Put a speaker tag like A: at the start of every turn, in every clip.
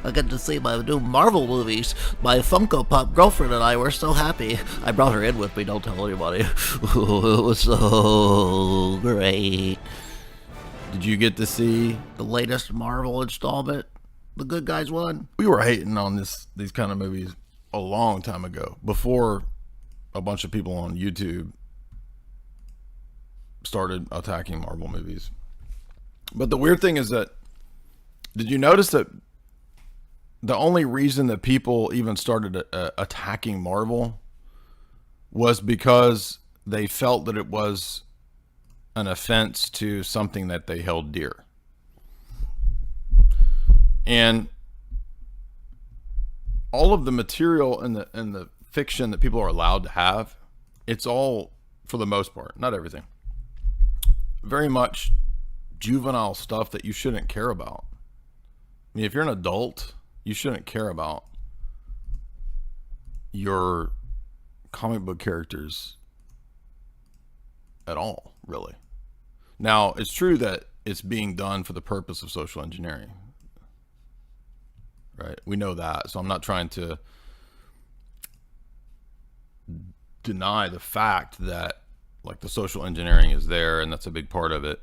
A: I get to see my new Marvel movies. My Funko Pop girlfriend and I were so happy. I brought her in with me, don't tell anybody. It was so great.
B: Did you get to see
A: The latest Marvel installment, the good guys one?
B: we were hating on these kind of movies a long time ago, before a bunch of people on YouTube started attacking Marvel movies. But the weird thing is that, did you notice that the only reason that people even started attacking Marvel was because they felt that it was an offense to something that they held dear? And all of the material and the fiction that people are allowed to have, it's all, for the most part, not everything, very much juvenile stuff that you shouldn't care about. I mean, if you're an adult, you shouldn't care about your comic book characters at all, really. Now, it's true that it's being done for the purpose of social engineering, right? We know that. So I'm not trying to deny the fact that, like, the social engineering is there, and that's a big part of it.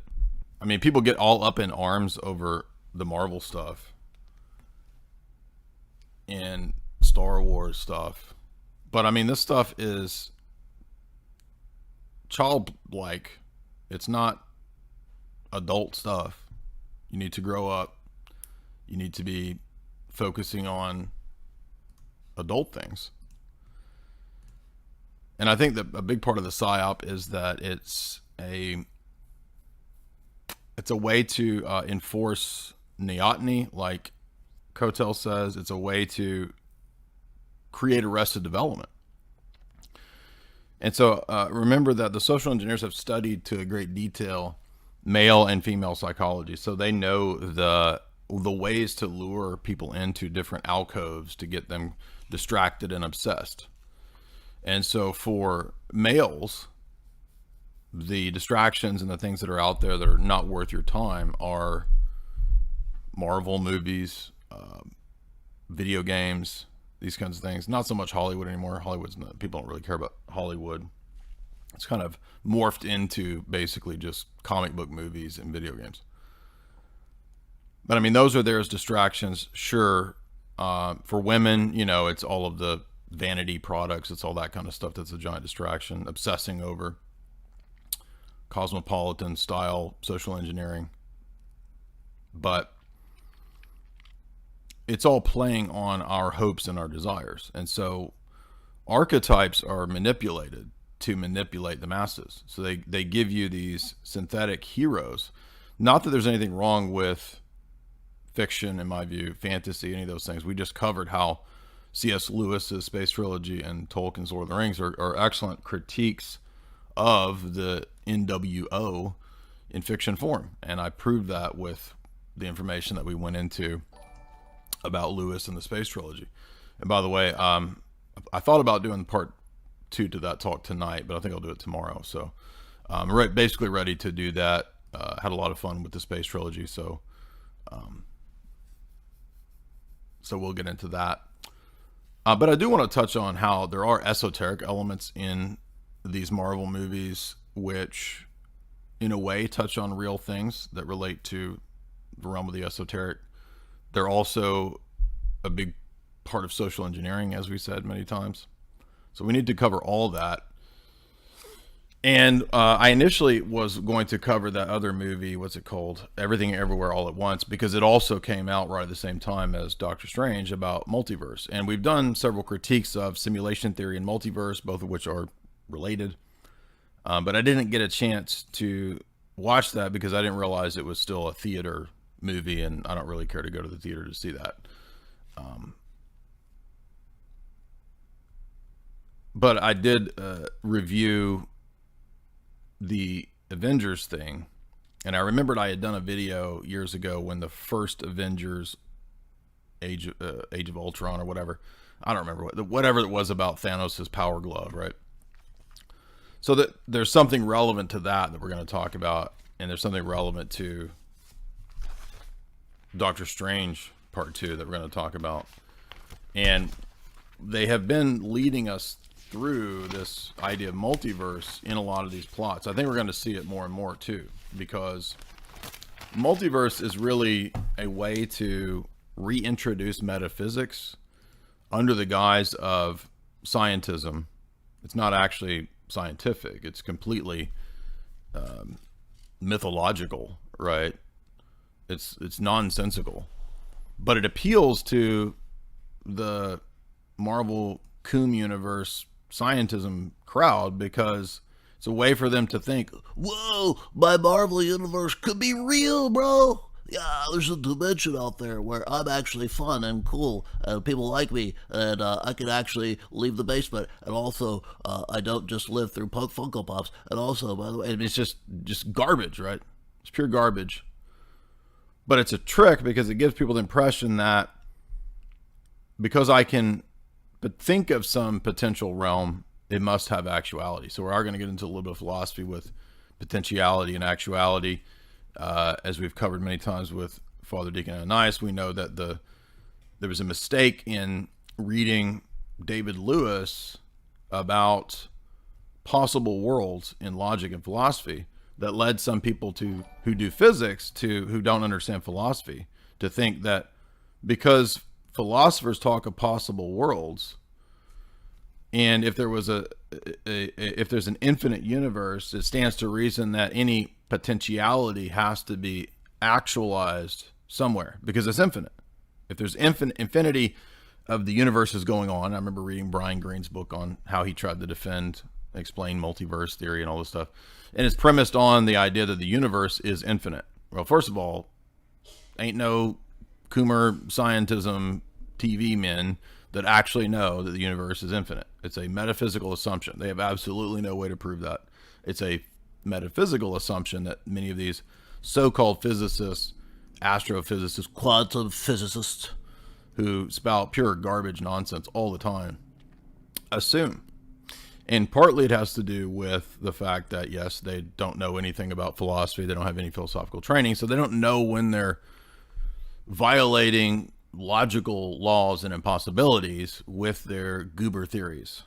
B: I mean, people get all up in arms over the Marvel stuff and Star Wars stuff, but I mean, this stuff is childlike. It's not adult stuff. You need to grow up. You need to be focusing on adult things. And I think that a big part of the PSYOP is that it's a way to enforce neoteny, like Kotel says. It's a way to create arrested development. And so remember that the social engineers have studied to a great detail male and female psychology. So they know the ways to lure people into different alcoves to get them distracted and obsessed. And so for males, the distractions and the things that are out there that are not worth your time are Marvel movies, video games, these kinds of things. Not so much Hollywood anymore. People don't really care about Hollywood. It's kind of morphed into basically just comic book movies and video games. But I mean, those are there as distractions, sure. For women, you know, it's all of the vanity products. It's all that kind of stuff that's a giant distraction. Obsessing over cosmopolitan style social engineering. But it's all playing on our hopes and our desires. And so archetypes are manipulated to manipulate the masses. So they give you these synthetic heroes. Not that there's anything wrong with fiction, in my view, fantasy, any of those things. We just covered how C.S. Lewis's Space Trilogy and Tolkien's Lord of the Rings are excellent critiques of the NWO in fiction form. And I proved that with the information that we went into about Lewis and the Space Trilogy. And by the way, I thought about doing part 2 to that talk tonight, but I think I'll do it tomorrow. So I'm basically ready to do that. Had a lot of fun with the Space Trilogy, so we'll get into that. But I do want to touch on how there are esoteric elements in these Marvel movies, which in a way touch on real things that relate to the realm of the esoteric. They're also a big part of social engineering, as we said many times. So we need to cover all that. And I initially was going to cover that other movie, what's it called? Everything Everywhere All at Once, because it also came out right at the same time as Doctor Strange about multiverse. And we've done several critiques of simulation theory and multiverse, both of which are related. But I didn't get a chance to watch that because I didn't realize it was still a theater movie, and I don't really care to go to the theater to see that. But I did review the Avengers thing, and I remembered I had done a video years ago when the first Avengers Age of Ultron or whatever, I don't remember whatever it was about Thanos' power glove, right? So that there's something relevant to that we're going to talk about, and there's something relevant to Doctor Strange part 2 that we're going to talk about. And they have been leading us through this idea of multiverse in a lot of these plots. I think we're going to see it more and more too, because multiverse is really a way to reintroduce metaphysics under the guise of scientism. It's not actually scientific. It's completely mythological, right? It's nonsensical, but it appeals to the Marvel 𝐿𝐴𝐚 universe scientism crowd because it's a way for them to think,
A: whoa, my Marvel universe could be real, bro. Yeah, there's a dimension out there where I'm actually fun and cool, and people like me, and I can actually leave the basement, and also I don't just live through Funko Pops, and also, by the way,
B: it's just garbage, right? It's pure garbage. But it's a trick because it gives people the impression that because I can think of some potential realm, it must have actuality. So we are going to get into a little bit of philosophy with potentiality and actuality. As we've covered many times with Father Deacon Ananias, we know that there was a mistake in reading David Lewis about possible worlds in logic and philosophy that led some people who do physics who don't understand philosophy to think that because philosophers talk of possible worlds, and if there was if there's an infinite universe, it stands to reason that any potentiality has to be actualized somewhere because it's infinite. If there's infinity of the universes going on, I remember reading Brian Greene's book on how he tried to explain multiverse theory and all this stuff, and it's premised on the idea that the universe is infinite. Well, first of all, ain't no 𝐿𝐴𝐚 scientism TV men that actually know that the universe is infinite. It's a metaphysical assumption. They have absolutely no way to prove that. It's a metaphysical assumption that many of these so-called physicists, astrophysicists,
A: quantum physicists,
B: who spout pure garbage nonsense all the time, assume. And partly it has to do with the fact that, yes, they don't know anything about philosophy. They don't have any philosophical training, so they don't know when they're violating logical laws and impossibilities with their goober theories.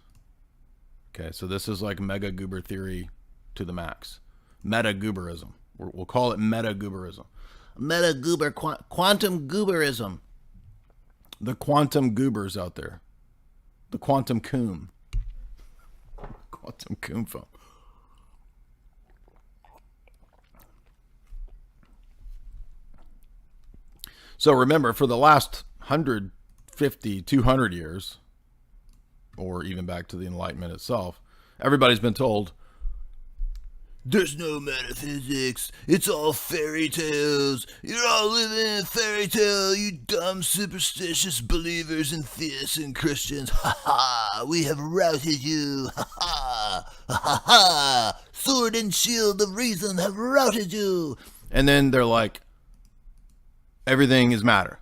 B: Okay, so this is like mega goober theory to the max. Meta-gooberism. We'll call it meta-gooberism.
A: Meta-goober, quantum gooberism.
B: The quantum goobers out there. The quantum 𝐿𝐴𝐚. Quantum 𝐿𝐴𝐚 foam. So remember, for the last 150, 200 years, or even back to the Enlightenment itself, everybody's been told, there's no metaphysics. It's all fairy tales. You're all living in a fairy tale, you dumb, superstitious believers and theists and Christians. Ha ha! We have routed you. Ha ha! Ha ha! Sword and shield of reason have routed you. And then they're like, everything is matter.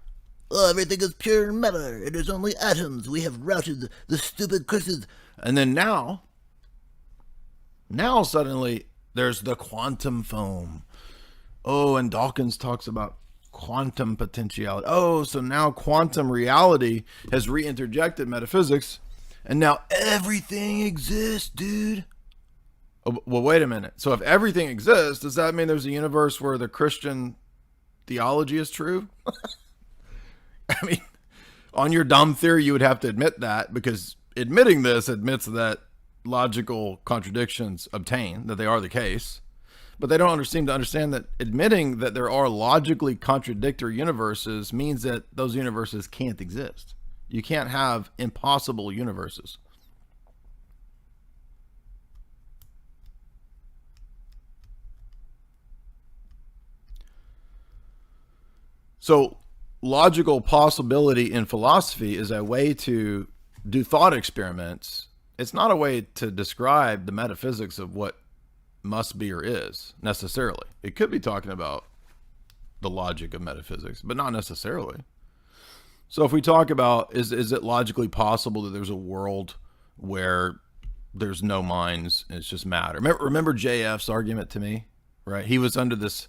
A: Oh, everything is pure matter. It is only atoms. We have routed the stupid Christians.
B: And then now suddenly there's the quantum foam. Oh, and Dawkins talks about quantum potentiality. Oh, so now quantum reality has reinterjected metaphysics, and now everything exists, dude. Oh, well, wait a minute. So if everything exists, does that mean there's a universe where the Christian theology is true? I mean, on your dumb theory, you would have to admit that, because admitting this admits that logical contradictions obtain, that they are the case. But they don't seem to understand that admitting that there are logically contradictory universes means that those universes can't exist. You can't have impossible universes. So logical possibility in philosophy is a way to do thought experiments. It's not a way to describe the metaphysics of what must be or is, necessarily. It could be talking about the logic of metaphysics, but not necessarily. So if we talk about, is it logically possible that there's a world where there's no minds and it's just matter? Remember JF's argument to me, right? He was under this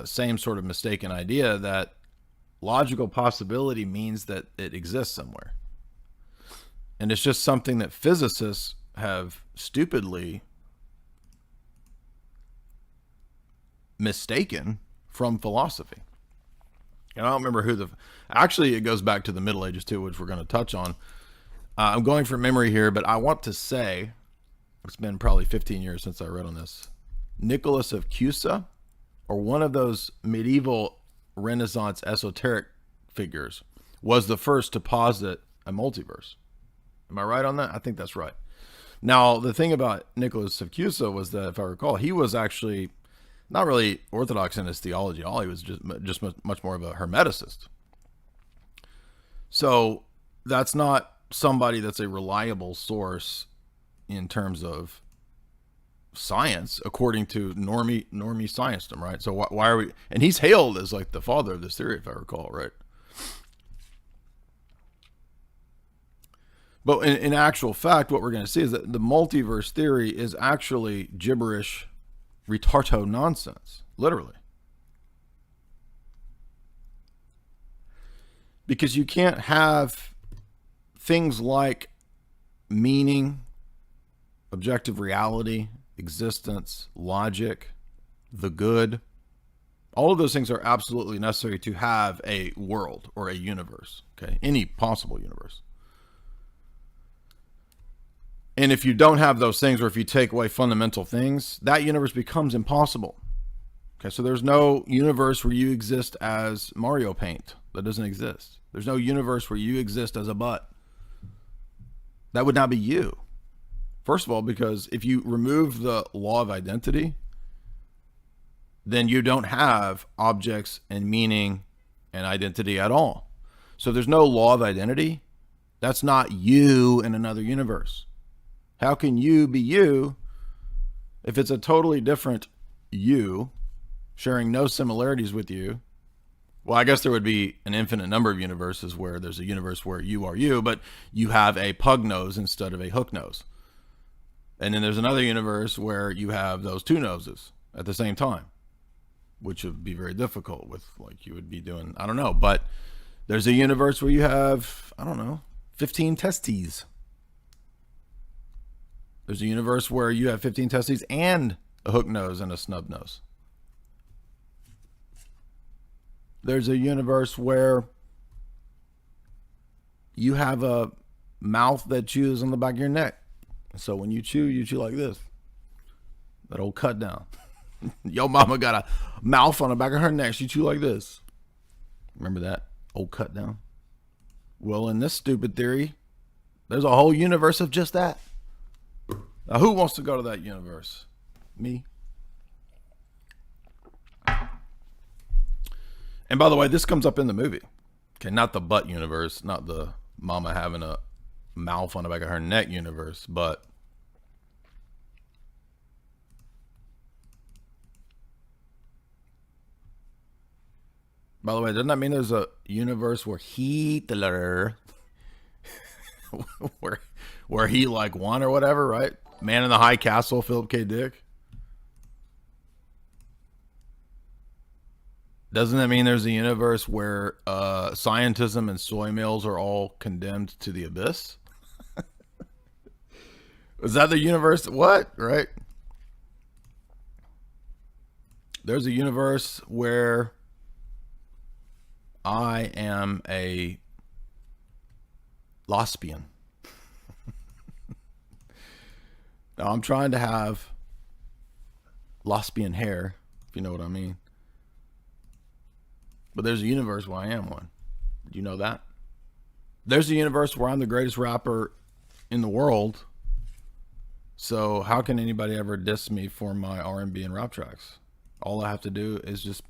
B: same sort of mistaken idea that logical possibility means that it exists somewhere. And it's just something that physicists have stupidly mistaken from philosophy. And I don't remember who actually it goes back to the Middle Ages too, which we're going to touch on. I'm going from memory here, but I want to say, it's been probably 15 years since I read on this, Nicholas of Cusa, or one of those medieval Renaissance esoteric figures, was the first to posit a multiverse. Am I right on that? I think that's right. Now, the thing about Nicholas of Cusa was that, if I recall, he was actually not really orthodox in his theology at all. He was just much more of a hermeticist. So that's not somebody that's a reliable source in terms of science, according to normie science-dom, right? So why are we? And he's hailed as like the father of this theory, if I recall, right? But in actual fact, what we're going to see is that the multiverse theory is actually gibberish, retardo nonsense, literally. Because you can't have things like meaning, objective reality, existence, logic, the good. All of those things are absolutely necessary to have a world or a universe, okay? Any possible universe. And if you don't have those things, or if you take away fundamental things, that universe becomes impossible. Okay, so there's no universe where you exist as Mario Paint. That doesn't exist. There's no universe where you exist as a butt. That would not be you. First of all, because if you remove the law of identity, then you don't have objects and meaning and identity at all. So if there's no law of identity, that's not you in another universe. How can you be you if it's a totally different you, sharing no similarities with you? Well, I guess there would be an infinite number of universes where there's a universe where you are you, but you have a pug nose instead of a hook nose. And then there's another universe where you have those two noses at the same time, which would be very difficult with, like, you would be doing, I don't know. But there's a universe where you have, I don't know, 15 testes. There's a universe where you have 15 testes and a hook nose and a snub nose. There's a universe where you have a mouth that chews on the back of your neck. So when you chew like this. That old cut down. Yo mama got a mouth on the back of her neck. She chew like this. Remember that old cut down? Well, in this stupid theory, there's a whole universe of just that. Now, who wants to go to that universe? Me. And by the way, this comes up in the movie. Okay, not the butt universe, not the mama having a mouth on the back of her neck universe, but by the way, doesn't that mean there's a universe where Hitler where he like won or whatever, right? Man in the High Castle, Philip K. Dick. Doesn't that mean there's a universe where scientism and soy mills are all condemned to the abyss? Is that the universe? What? Right? There's a universe where I am a lesbian. Now, I'm trying to have lesbian hair, if you know what I mean. But there's a universe where I am one. Do you know that? There's a universe where I'm the greatest rapper in the world. So how can anybody ever diss me for my R&B and rap tracks? All I have to do is just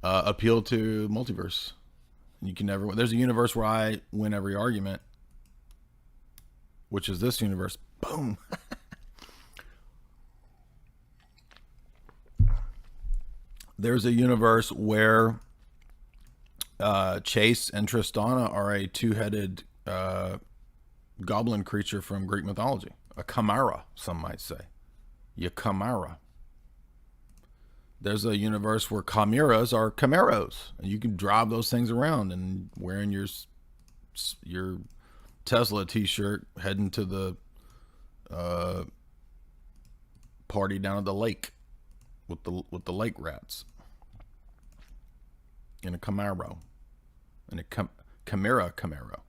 B: appeal to Multiverse. You can never. There's a universe where I win every argument, which is this universe. Boom. There's a universe where Chase and Tristana are a two-headed goblin creature from Greek mythology. A chimera, some might say. Ymchara. There's a universe where chimeras are Camaros, and you can drive those things around and wearing your Tesla T-shirt, heading to the party down at the lake with the lake rats in a Camaro, in a Camaro.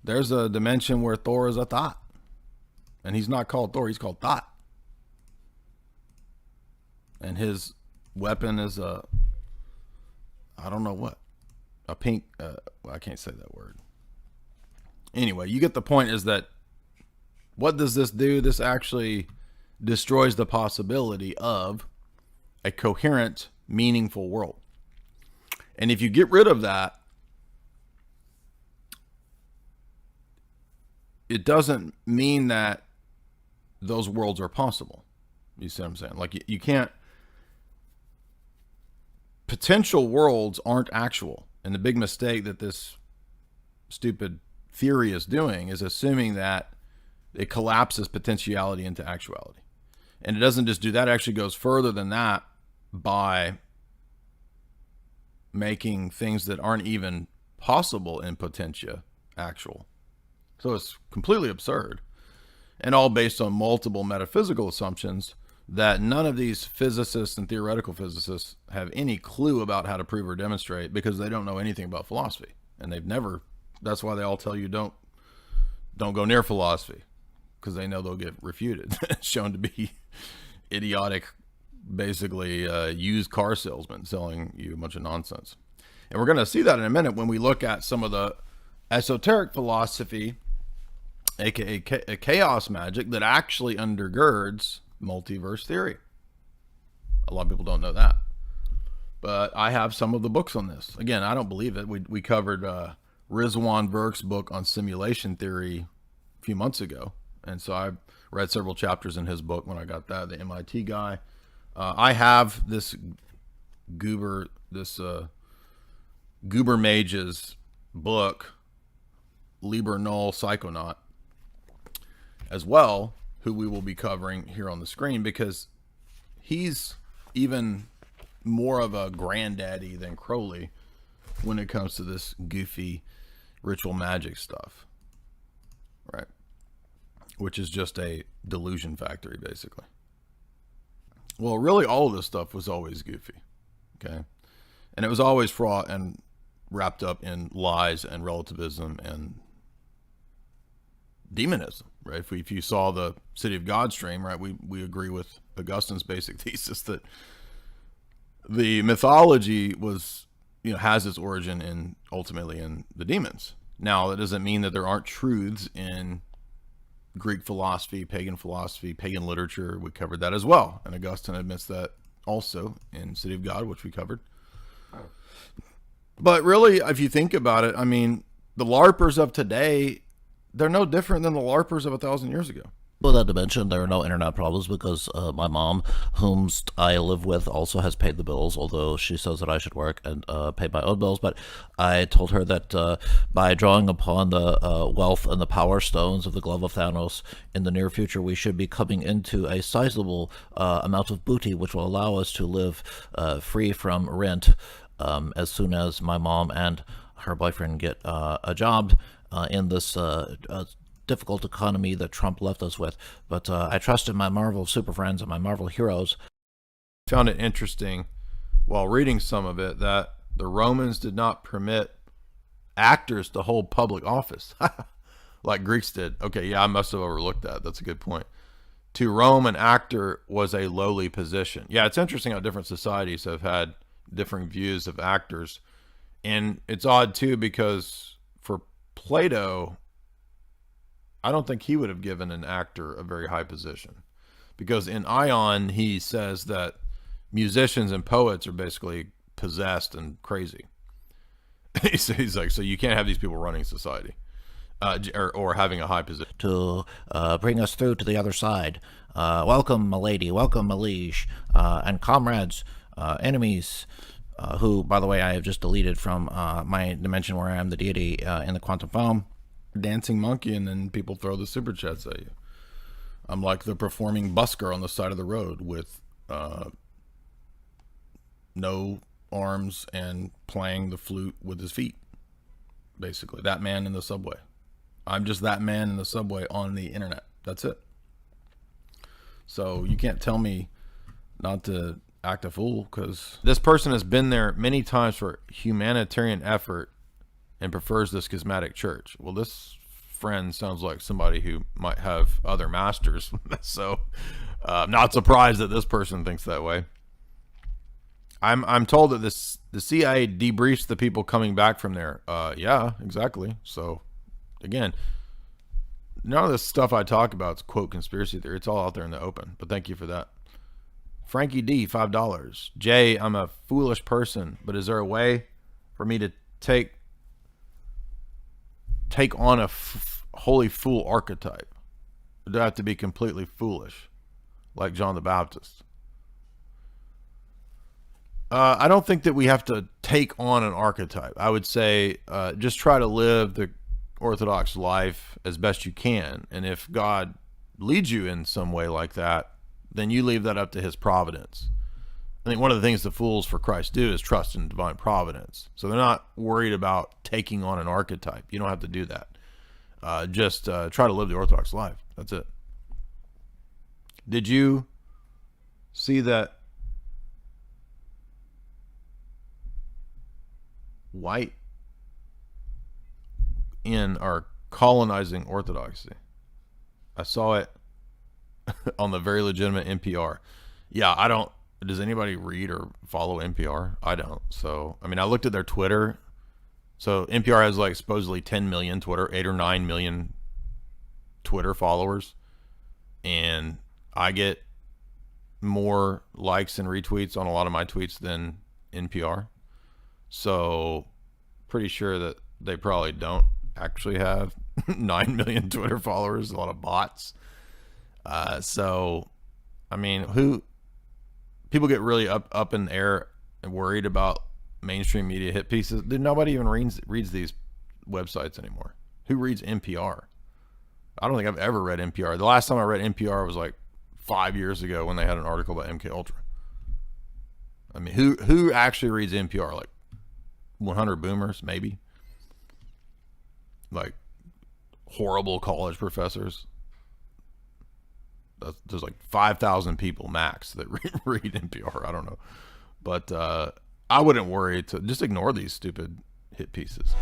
B: There's a dimension where Thor is a thought, and he's not called Thor; he's called Thought, and his weapon is I don't know what, a pink. I can't say that word. Anyway, you get the point. Is that what does this do? This actually destroys the possibility of a coherent, meaningful world. And if you get rid of that, it doesn't mean that those worlds are possible. You see what I'm saying? Like you can't, potential worlds aren't actual. And the big mistake that this stupid theory is doing is assuming that it collapses potentiality into actuality. And it doesn't just do that, it actually goes further than that by making things that aren't even possible in potentia actual. So it's completely absurd, and all based on multiple metaphysical assumptions that none of these physicists and theoretical physicists have any clue about how to prove or demonstrate, because they don't know anything about philosophy. And they've never, that's why they all tell you don't go near philosophy, because they know they'll get refuted, shown to be idiotic, basically used car salesmen selling you a bunch of nonsense. And we're going to see that in a minute when we look at some of the esoteric philosophy, aka chaos magic, that actually undergirds multiverse theory. A lot of people don't know that, but I have some of the books on this. Again, I don't believe it. We covered Rizwan Burke's book on simulation theory a few months ago, and so I read several chapters in his book when I got that, the MIT guy. I have this Goober Mage's book, Liber Null Psychonaut, as well, who we will be covering here on the screen, because he's even more of a granddaddy than Crowley when it comes to this goofy ritual magic stuff, right? Which is just a delusion factory, basically. Well, really, all of this stuff was always goofy, okay? And it was always fraught and wrapped up in lies and relativism and demonism, right? If you saw the City of God stream, right, we agree with Augustine's basic thesis that the mythology was, has its origin in, ultimately, in the demons. Now, that doesn't mean that there aren't truths in Greek philosophy, pagan literature. We covered that as well, and Augustine admits that also in City of God, which we covered. But really, if you think about it, I mean, the LARPers of today, they're no different than the LARPers of 1,000 years ago.
A: Well, not to mention, there are no internet problems because my mom, whom I live with, also has paid the bills, although she says that I should work and pay my own bills. But I told her that by drawing upon the wealth and the power stones of the Glove of Thanos in the near future, we should be coming into a sizable amount of booty, which will allow us to live free from rent as soon as my mom and her boyfriend get a job in this difficult economy that Trump left us with. But I trust in my Marvel super friends and my Marvel heroes.
B: I found it interesting while reading some of it that the Romans did not permit actors to hold public office like Greeks did. Okay, yeah, I must have overlooked that. That's a good point. To Rome, an actor was a lowly position. Yeah, it's interesting how different societies have had different views of actors. And it's odd too, because for Plato, I don't think he would have given an actor a very high position, because in Ion he says that musicians and poets are basically possessed and crazy. He's like, so you can't have these people running society or having a high position.
A: To bring us through to the other side. Welcome, my lady, welcome, my liege, and comrades, enemies, who, by the way, I have just deleted from my dimension where I am the deity in the quantum foam. Dancing monkey, and then people throw the super chats at you. I'm like the performing busker on the side of the road with
B: no arms and playing the flute with his feet. Basically, that man in the subway. I'm just that man in the subway on the internet. That's it. So you can't tell me not to act a fool, because this person has been there many times for humanitarian effort and prefers the schismatic church. Well, this friend sounds like somebody who might have other masters. So I'm not surprised that this person thinks that way. I'm told that the CIA debriefs the people coming back from there. Yeah, exactly. So again, none of this stuff I talk about is quote conspiracy theory. It's all out there in the open. But thank you for that. Frankie D, $5. Jay, I'm a foolish person, but is there a way for me to take on a holy fool archetype? Do I have to be completely foolish, like John the Baptist? I don't think that we have to take on an archetype. I would say just try to live the Orthodox life as best you can. And if God leads you in some way like that, then you leave that up to his providence. I think one of the things the fools for Christ do is trust in divine providence. So they're not worried about taking on an archetype. You don't have to do that. Just try to live the Orthodox life. That's it. Did you see that white in are colonizing Orthodoxy? I saw it on the very legitimate NPR. Yeah, I don't. Does anybody read or follow NPR? I don't. So, I mean, I looked at their Twitter. So NPR has like supposedly 10 million Twitter, 8 or 9 million Twitter followers. And I get more likes and retweets on a lot of my tweets than NPR. So pretty sure that they probably don't actually have 9 million Twitter followers, a lot of bots. So, I mean, people get really up in the air and worried about mainstream media hit pieces. Nobody even reads these websites anymore. Who reads NPR? I don't think I've ever read NPR. The last time I read NPR was like 5 years ago when they had an article about MK Ultra. I mean, who actually reads NPR? Like 100 boomers, maybe. Like horrible college professors. There's like 5,000 people max that read NPR. I don't know. But I wouldn't worry to just ignore these stupid hit pieces.